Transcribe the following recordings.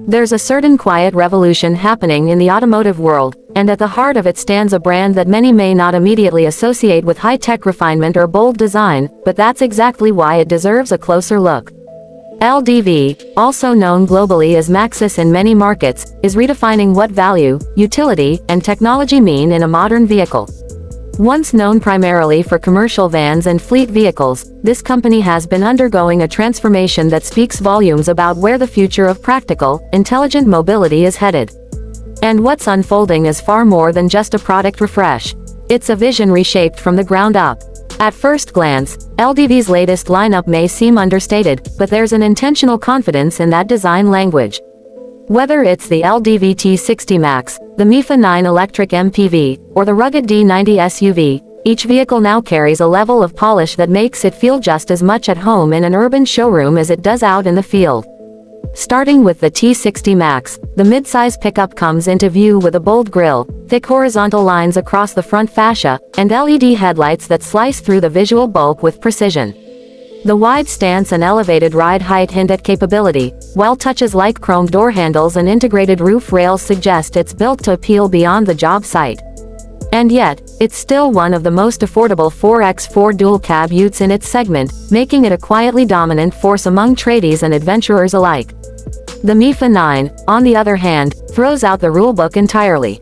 There's a certain quiet revolution happening in the automotive world, and at the heart of it stands a brand that many may not immediately associate with high-tech refinement or bold design, but that's exactly why it deserves a closer look. LDV, also known globally as Maxus in many markets, is redefining what value, utility, and technology mean in a modern vehicle. Once known primarily for commercial vans and fleet vehicles, this company has been undergoing a transformation that speaks volumes about where the future of practical, intelligent mobility is headed. And what's unfolding is far more than just a product refresh. It's a vision reshaped from the ground up. At first glance, LDV's latest lineup may seem understated, but there's an intentional confidence in that design language. Whether it's the LDV T60 Max, the MIFA 9 electric MPV, or the rugged D90 SUV, each vehicle now carries a level of polish that makes it feel just as much at home in an urban showroom as it does out in the field. Starting with the T60 Max, the midsize pickup comes into view with a bold grille, thick horizontal lines across the front fascia, and LED headlights that slice through the visual bulk with precision. The wide stance and elevated ride height hint at capability, while touches like chrome door handles and integrated roof rails suggest it's built to appeal beyond the job site. And yet, it's still one of the most affordable 4x4 dual-cab utes in its segment, making it a quietly dominant force among tradies and adventurers alike. The MIFA 9, on the other hand, throws out the rulebook entirely.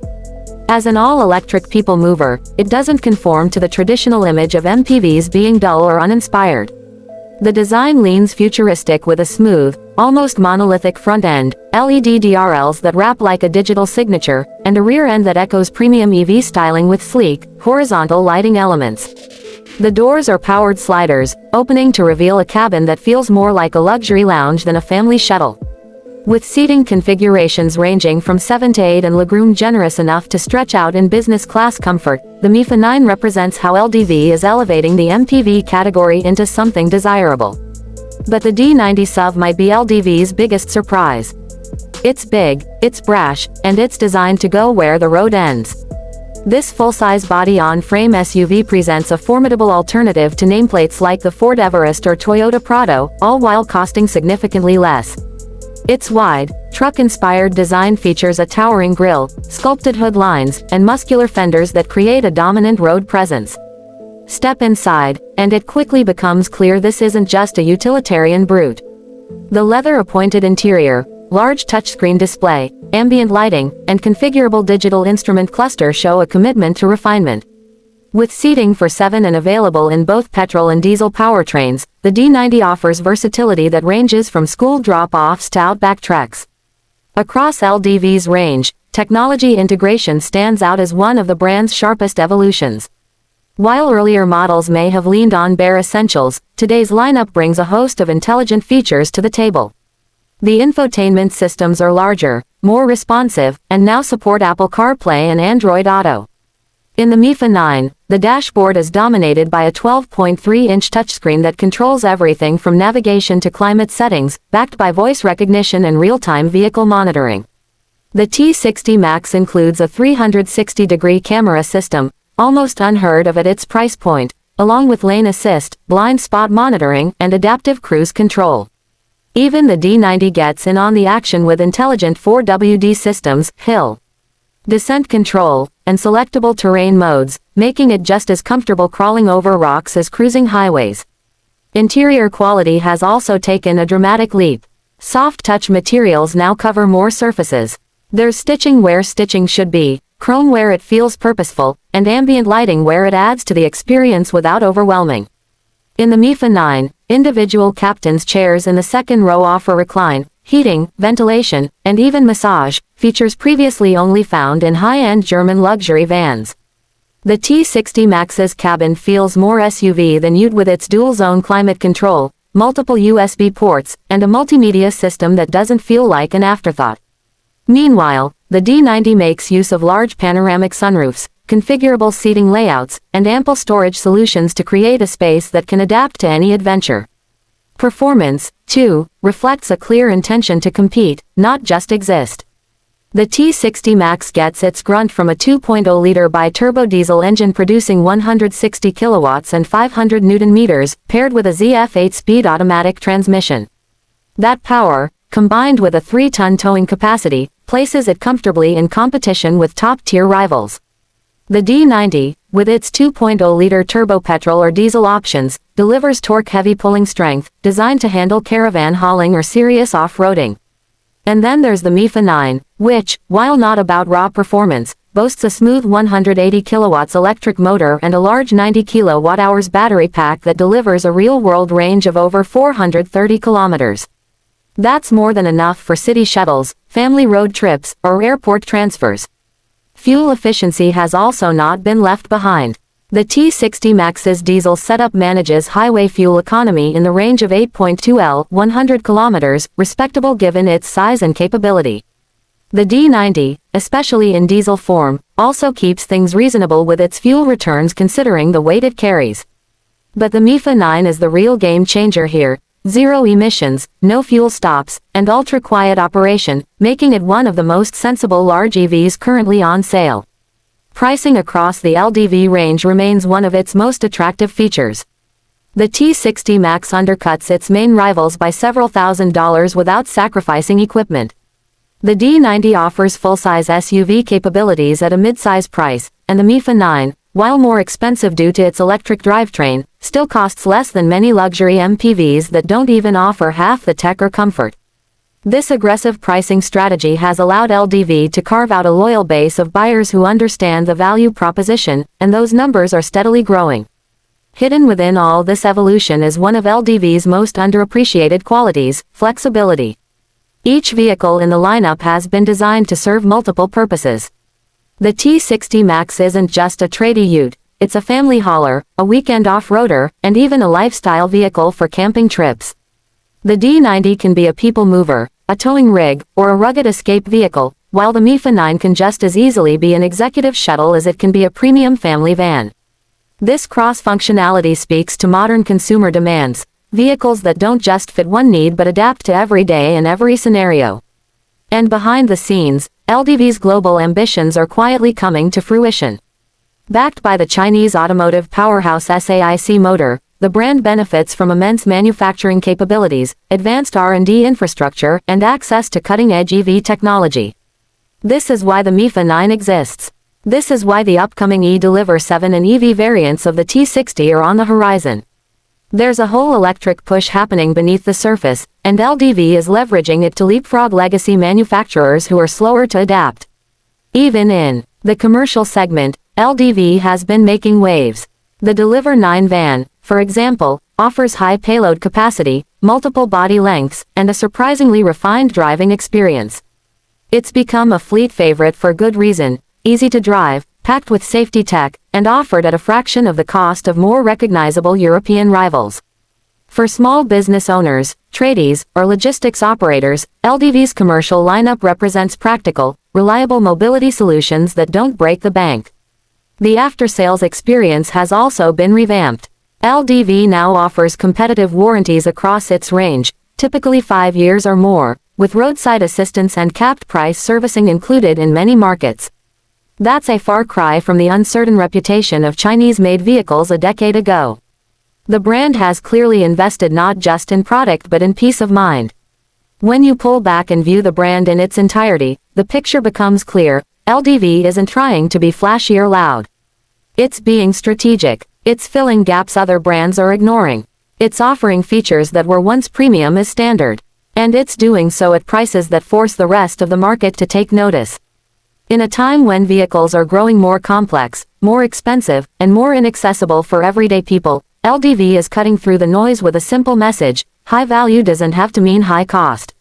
As an all-electric people mover, it doesn't conform to the traditional image of MPVs being dull or uninspired. The design leans futuristic with a smooth, almost monolithic front end, LED DRLs that wrap like a digital signature, and a rear end that echoes premium EV styling with sleek, horizontal lighting elements. The doors are powered sliders, opening to reveal a cabin that feels more like a luxury lounge than a family shuttle. With seating configurations ranging from 7 to 8 and legroom generous enough to stretch out in business class comfort, the MIFA 9 represents how LDV is elevating the MPV category into something desirable. But the D90 SUV might be LDV's biggest surprise. It's big, it's brash, and it's designed to go where the road ends. This full-size body-on-frame SUV presents a formidable alternative to nameplates like the Ford Everest or Toyota Prado, all while costing significantly less. Its wide, truck-inspired design features a towering grille, sculpted hood lines, and muscular fenders that create a dominant road presence. Step inside, and it quickly becomes clear this isn't just a utilitarian brute. The leather-appointed interior, large touchscreen display, ambient lighting, and configurable digital instrument cluster show a commitment to refinement. With seating for 7 and available in both petrol and diesel powertrains, the D90 offers versatility that ranges from school drop-offs to outback treks. Across LDV's range, technology integration stands out as one of the brand's sharpest evolutions. While earlier models may have leaned on bare essentials, today's lineup brings a host of intelligent features to the table. The infotainment systems are larger, more responsive, and now support Apple CarPlay and Android Auto. In the MIFA 9, the dashboard is dominated by a 12.3-inch touchscreen that controls everything from navigation to climate settings, backed by voice recognition and real-time vehicle monitoring. The T60 Max includes a 360-degree camera system, almost unheard of at its price point, along with lane assist, blind spot monitoring, and adaptive cruise control. Even the D90 gets in on the action with intelligent 4WD systems, hill descent control, and selectable terrain modes, making it just as comfortable crawling over rocks as cruising highways. Interior quality has also taken a dramatic leap. Soft touch materials now cover more surfaces. There's stitching where stitching should be, chrome where it feels purposeful, and ambient lighting where it adds to the experience without overwhelming. In the MIFA 9, individual captain's chairs in the second row offer recline, heating, ventilation, and even massage, features previously only found in high-end German luxury vans. The T60 Max's cabin feels more SUV than ute with its dual-zone climate control, multiple USB ports, and a multimedia system that doesn't feel like an afterthought. Meanwhile, the D90 makes use of large panoramic sunroofs, configurable seating layouts, and ample storage solutions to create a space that can adapt to any adventure. Performance, too, reflects a clear intention to compete, not just exist. The T60 Max gets its grunt from a 2.0-liter bi-turbo diesel engine producing 160 kilowatts and 500 Newton meters, paired with a ZF 8-speed automatic transmission. That power, combined with a 3-ton towing capacity, places it comfortably in competition with top-tier rivals. The D90, with its 2.0-liter turbo petrol or diesel options, delivers torque-heavy pulling strength, designed to handle caravan hauling or serious off-roading. And then there's the MIFA 9, which, while not about raw performance, boasts a smooth 180 kilowatts electric motor and a large 90 kilowatt-hours battery pack that delivers a real-world range of over 430 kilometers. That's more than enough for city shuttles, family road trips, or airport transfers. Fuel efficiency has also not been left behind. The T60 Max's diesel setup manages highway fuel economy in the range of 8.2 L, 100 kilometers, respectable given its size and capability. The D90, especially in diesel form, also keeps things reasonable with its fuel returns considering the weight it carries. But the MIFA 9 is the real game changer here. Zero emissions, no fuel stops, and ultra-quiet operation, making it one of the most sensible large EVs currently on sale. Pricing across the LDV range remains one of its most attractive features. The T60 Max undercuts its main rivals by several $1,000s without sacrificing equipment. The D90 offers full-size SUV capabilities at a mid-size price, and the MIFA 9, while more expensive due to its electric drivetrain, still costs less than many luxury MPVs that don't even offer half the tech or comfort. This aggressive pricing strategy has allowed LDV to carve out a loyal base of buyers who understand the value proposition, and those numbers are steadily growing. Hidden within all this evolution is one of LDV's most underappreciated qualities: flexibility. Each vehicle in the lineup has been designed to serve multiple purposes. The T60 Max isn't just a tradie ute, it's a family hauler, a weekend off-roader, and even a lifestyle vehicle for camping trips. The D90 can be a people mover, a towing rig, or a rugged escape vehicle, while the MIFA 9 can just as easily be an executive shuttle as it can be a premium family van. This cross-functionality speaks to modern consumer demands, vehicles that don't just fit one need but adapt to every day and every scenario. And behind the scenes, LDV's global ambitions are quietly coming to fruition. Backed by the Chinese automotive powerhouse SAIC Motor, the brand benefits from immense manufacturing capabilities, advanced R&D infrastructure, and access to cutting-edge EV technology. This is why the MIFA 9 exists. This is why the upcoming E-Deliver 7 and EV variants of the T60 are on the horizon. There's a whole electric push happening beneath the surface, and LDV is leveraging it to leapfrog legacy manufacturers who are slower to adapt. Even in the commercial segment, LDV has been making waves. The Deliver 9 van, for example, offers high payload capacity, multiple body lengths, and a surprisingly refined driving experience. It's become a fleet favorite for good reason: easy to drive, packed with safety tech, and offered at a fraction of the cost of more recognizable European rivals. For small business owners, tradies, or logistics operators, LDV's commercial lineup represents practical, reliable mobility solutions that don't break the bank. The after-sales experience has also been revamped. LDV now offers competitive warranties across its range, typically 5 years or more, with roadside assistance and capped price servicing included in many markets. That's a far cry from the uncertain reputation of Chinese-made vehicles a decade ago. The brand has clearly invested not just in product but in peace of mind. When you pull back and view the brand in its entirety, the picture becomes clear: LDV isn't trying to be flashy or loud. It's being strategic. It's filling gaps other brands are ignoring. It's offering features that were once premium as standard. And it's doing so at prices that force the rest of the market to take notice. In a time when vehicles are growing more complex, more expensive, and more inaccessible for everyday people, LDV is cutting through the noise with a simple message: high value doesn't have to mean high cost.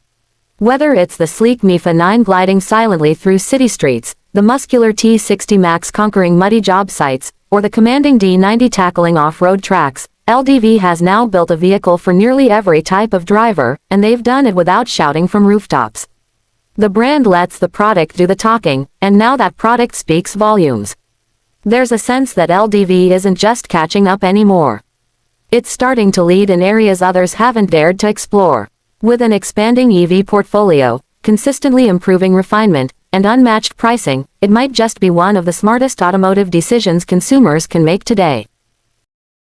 Whether it's the sleek MIFA 9 gliding silently through city streets, the muscular T60 Max conquering muddy job sites, or the commanding D90 tackling off-road tracks, LDV has now built a vehicle for nearly every type of driver, and they've done it without shouting from rooftops. The brand lets the product do the talking, and now that product speaks volumes. There's a sense that LDV isn't just catching up anymore. It's starting to lead in areas others haven't dared to explore. With an expanding EV portfolio, consistently improving refinement, and unmatched pricing, it might just be one of the smartest automotive decisions consumers can make today.